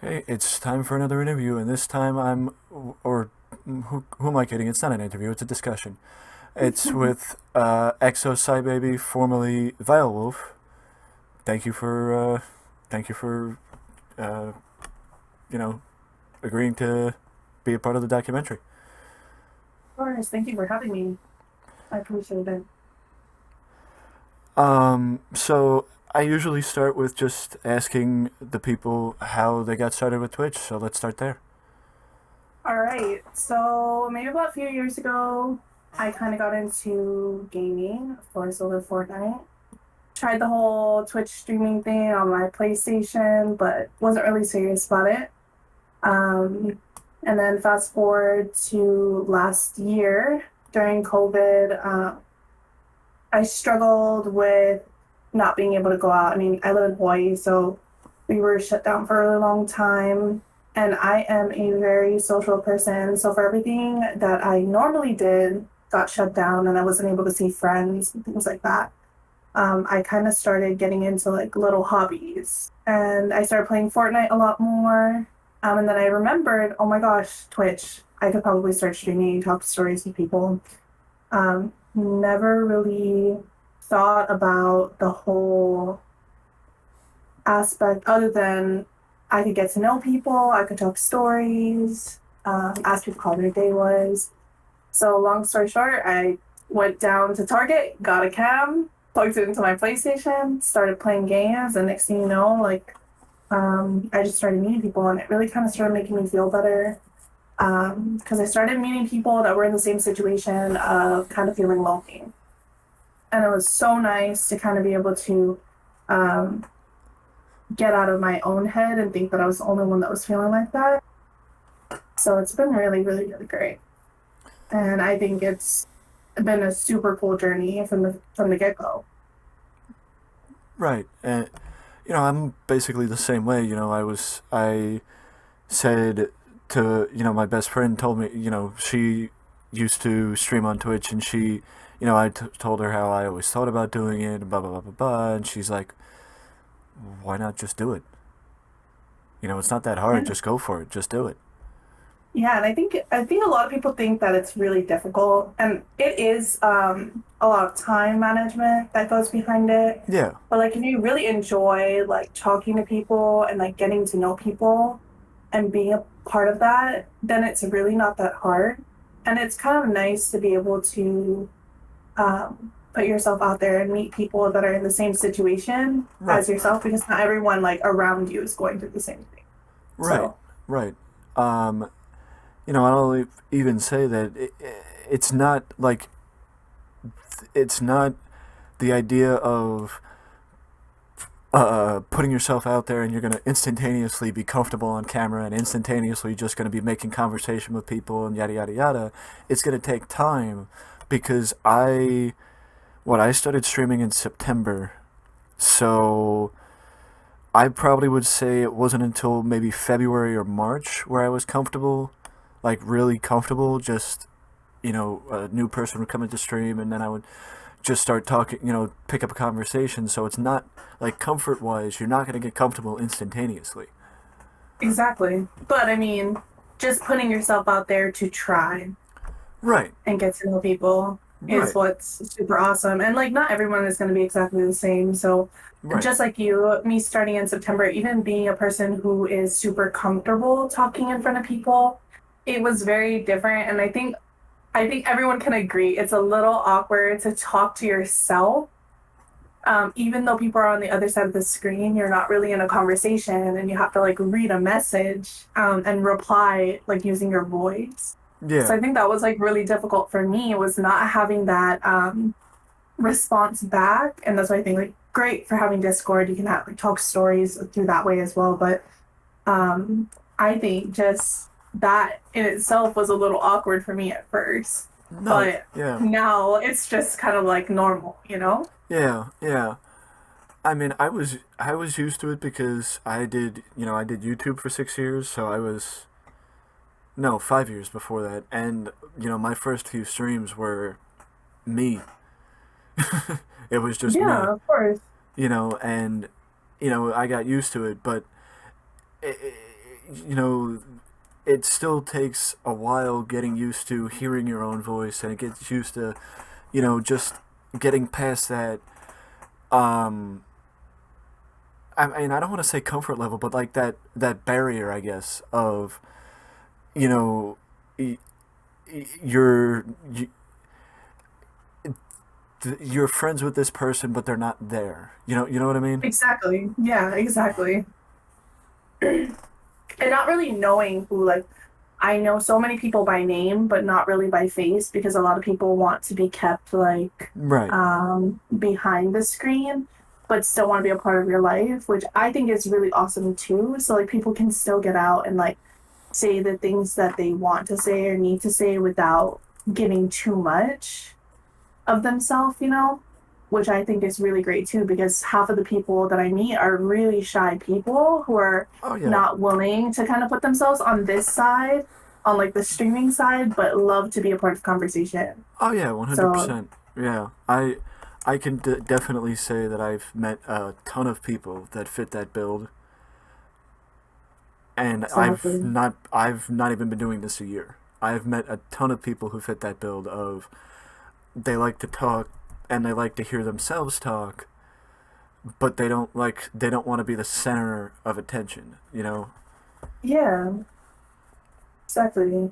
Okay, it's time for another interview, and this time or who am I kidding? It's not an interview; it's a discussion. It's with Exo Baby, formerly Vile Wolf. Thank you for, thank you for, uh, you know, agreeing to be a part of the documentary. Course. Thank you for having me. I appreciate it. So I usually start with just asking the people how they got started with Twitch. So let's start there. All right. So maybe about a few years ago, I kind of got into gaming, of course, over Fortnite. Tried the whole Twitch streaming thing on my PlayStation, but wasn't really serious about it. Um, and then fast forward to last year during COVID, I struggled with not being able to go out. I mean, I live in Hawaii, so we were shut down for a really long time. And I am a very social person. So for everything that I normally did got shut down and I wasn't able to see friends and things like that. I kind of started getting into like little hobbies and I started playing Fortnite a lot more. And then I remembered, oh my gosh, Twitch. I could probably start streaming, talk stories with people. Never really thought about the whole aspect other than I could get to know people, I could talk stories, ask people how their day was. So, long story short, I went down to Target, got a cam, plugged it into my PlayStation, started playing games, and next thing you know, I just started meeting people, and it really kind of started making me feel better. Because I started meeting people that were in the same situation of kind of feeling lonely. And it was so nice to kind of be able to um, get out of my own head and think that I was the only one that was feeling like that. So it's been really, really, really great. And I think it's been a super cool journey from the get go. Right, and I'm basically the same way. I said to my best friend told me she used to stream on Twitch, and told her how I always thought about doing it, and blah blah blah blah blah, and she's like, why not just do it? It's not that Yeah. hard. Just go for it. Just do it. Yeah, and I think a lot of people think that it's really difficult, and it is a lot of time management that goes behind it. Yeah. But like if you really enjoy like talking to people and like getting to know people and being a part of that, then it's really not that hard. And it's kind of nice to be able to put yourself out there and meet people that are in the same situation Right. as yourself because not everyone like around you is going through the same thing. Right. So Right. Um, I'll even say that it's not like it's not the idea of putting yourself out there and you're going to instantaneously be comfortable on camera and instantaneously just going to be making conversation with people and yada yada yada. It's going to take time because I started streaming in September, so I probably would say it wasn't until maybe February or March where I was comfortable, like really comfortable. Just a new person would come into stream, and then I would just start talking, pick up a conversation. So it's not like comfort wise, you're not going to get comfortable instantaneously. exactly. But I mean, just putting yourself out there to try Right, and get to know people is right, what's super awesome. And like not everyone is going to be exactly the same. So right, just like you, me starting in September, even being a person who is super comfortable talking in front of people, it was very different. And I think everyone can agree it's a little awkward to talk to yourself. Even though people are on the other side of the screen, you're not really in a conversation and you have to like read a message and reply like using your voice. So yeah, I think that was like really difficult for me was not having that response back. And that's why I think like great for having Discord. You can have like talk stories through that way as well. But um, I think just that in itself was a little awkward for me at first. no, But yeah, now it's just kind of like normal, you know? yeah, yeah. I mean, I was used to it because I did YouTube for 6 years, so I was no 5 years before that, and my first few streams were me. It was just me, Yeah, of course. and I got used to it, but you know, it still takes a while getting used to hearing your own voice, and it gets used to, just getting past that. Um, I mean, I don't want to say comfort level, but like that barrier, I guess, of you know, y- you're you, you're friends with this person, but they're not there. You know what I mean? Exactly. Yeah, exactly. And not really knowing who, like, I know so many people by name, but not really by face because a lot of people want to be kept like Right. behind the screen, but still want to be a part of your life, which I think is really awesome too. So like people can still get out and like say the things that they want to say or need to say without giving too much of themselves, which I think is really great too, because half of the people that I meet are really shy people who are Oh yeah. not willing to kind of put themselves on this side, on like the streaming side, but love to be a part of conversation. Oh yeah. One hundred So percent. Yeah. I can definitely say that I've met a ton of people that fit that build, and exactly. I've not even been doing this a year. I've met a ton of people who fit that build of they like to talk and they like to hear themselves talk, but they don't want to be the center of attention. Yeah, exactly.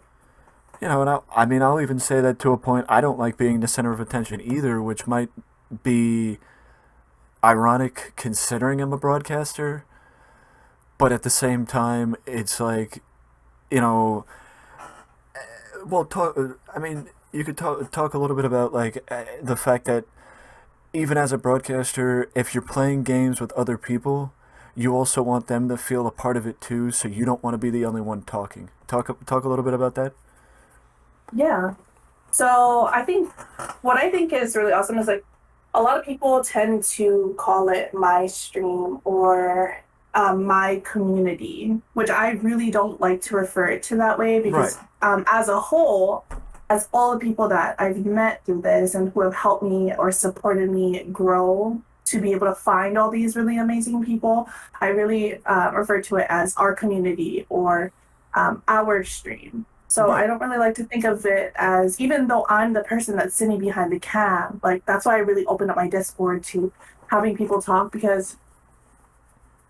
And I mean, I'll even say that to a point. I don't like being the center of attention either, which might be ironic considering I'm a broadcaster. But at the same time, it's like, you know, well, talk. I mean, you could talk a little bit about like the fact that even as a broadcaster, if you're playing games with other people, you also want them to feel a part of it too. So you don't want to be the only one talking. Talk a little bit about that. Yeah. So I think what I think is really awesome is like a lot of people tend to call it my stream or my community, which I really don't like to refer it to that way Right. because as a whole, as all the people that I've met through this and who have helped me or supported me grow to be able to find all these really amazing people, I really refer to it as our community or our stream. So I Right. don't really like to think of it as, even though I'm the person that's sitting behind the cam, like that's why I really opened up my Discord to having people talk because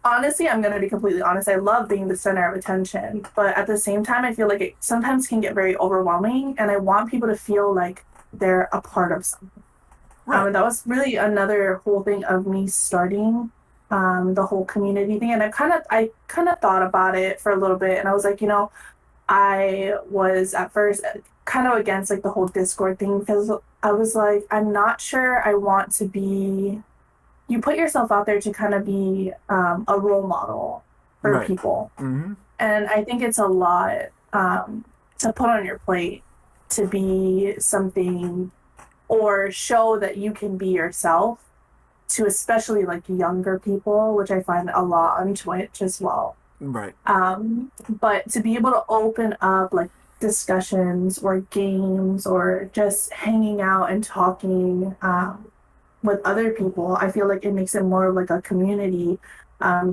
honestly, I'm going to be completely honest. I love being the center of attention, but at the same time, I feel like it sometimes can get very overwhelming, and I want people to feel like they're a part of something. Right. And that was really another whole thing of me starting the whole community thing. And I kind of thought about it for a little bit, and I was like, I was at first kind of against like the whole Discord thing because I was like, I'm not sure I want to be. You put yourself out there to kind of be a role model for Right. people, Mm-hmm. and I think it's a lot to put on your plate to be something or show that you can be yourself to especially like younger people, which I find a lot on Twitch as well. Right. But to be able to open up like discussions or games or just hanging out and talking with other people, I feel like it makes it more of like a community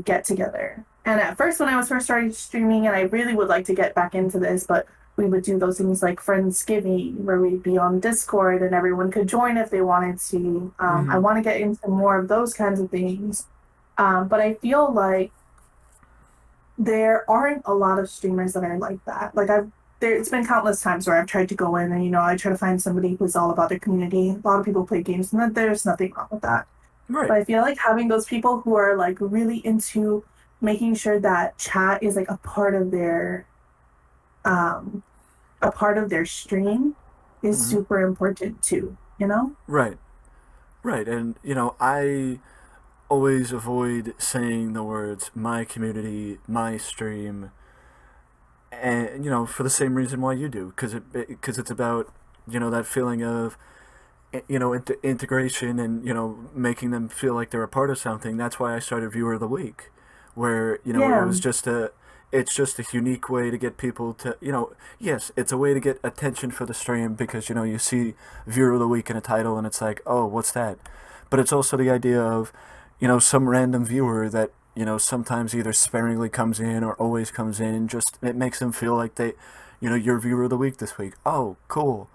get together. And at first, when I was first starting streaming, and I really would like to get back into this, but we would do those things like Friendsgiving, where we'd be on Discord and everyone could join if they wanted to. I Mm-hmm. want to get into more of those kinds of things. But I feel like there aren't a lot of streamers that are like that. Like it's been countless times where I've tried to go in and I try to find somebody who's all about their community. A lot of people play games, and that there's nothing wrong with that. Right. But I feel like having those people who are like really into making sure that chat is like um a part of their stream is Mm-hmm. super important too. Right. Right. And I always avoid saying the words "my community," "my stream," and for the same reason why you do, because it's about that feeling of integration and making them feel like they're a part of something. That's why I started Viewer of the Week, where it Yeah. was just a it's just a unique way to get people to yes, it's a way to get attention for the stream because you see Viewer of the Week in a title and it's like, oh, what's that? But it's also the idea of some random viewer that sometimes either sparingly comes in or always comes in. Just it makes them feel like your viewer of the week this week. Oh, cool.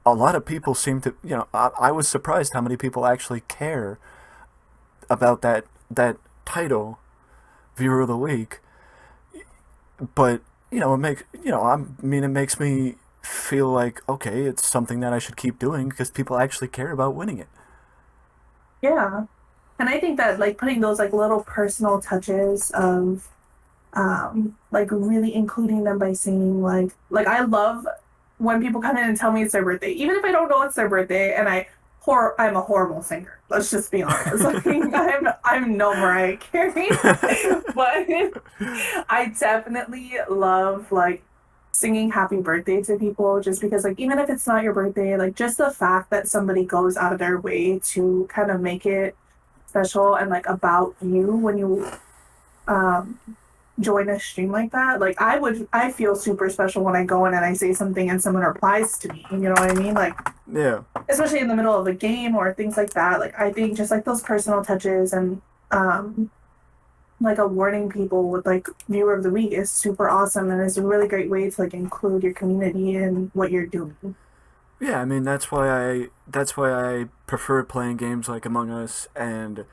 A lot of people seem to, I was surprised how many people actually care about that title, viewer of the week. But it makes me feel like, okay, it's something that I should keep doing because people actually care about winning it. Yeah. And I think that like putting those like little personal touches of like really including them by saying like I love when people come in and tell me it's their birthday, even if I don't know it's their birthday, and I'm a horrible singer. Let's just be honest. Like, I'm no Mariah Carey, but I definitely love like singing happy birthday to people just because like even if it's not your birthday, like just the fact that somebody goes out of their way to kind of make it special and like about you when you um join a stream like that. Like I feel super special when I go in and I say something and someone replies to me. You know what I mean? Like Yeah. especially in the middle of a game or things like that. Like I think just like those personal touches and like awarding people with like viewer of the week is super awesome and is a really great way to like include your community in what you're doing. Yeah, I mean that's why I prefer playing games like Among Us, and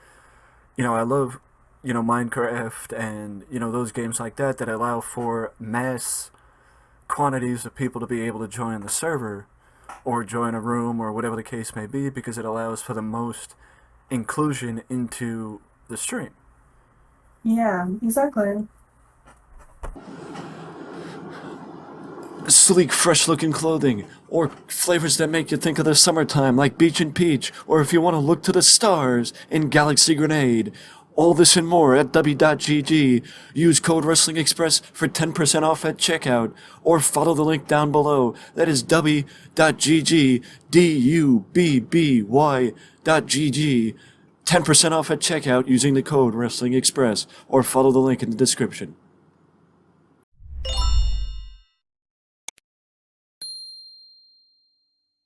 I love Minecraft, and those games like that allow for mass quantities of people to be able to join the server or join a room or whatever the case may be, because it allows for the most inclusion into the stream. Yeah, exactly. Sleek, fresh looking clothing, or flavors that make you think of the summertime, like Beach and Peach, or if you want to look to the stars in Galaxy Grenade. All this and more at W.GG. Use code Wrestling Express for 10% off at checkout, or follow the link down below. That is W.GG, DUBBY.GG. 10% off at checkout using the code Wrestling Express, or follow the link in the description.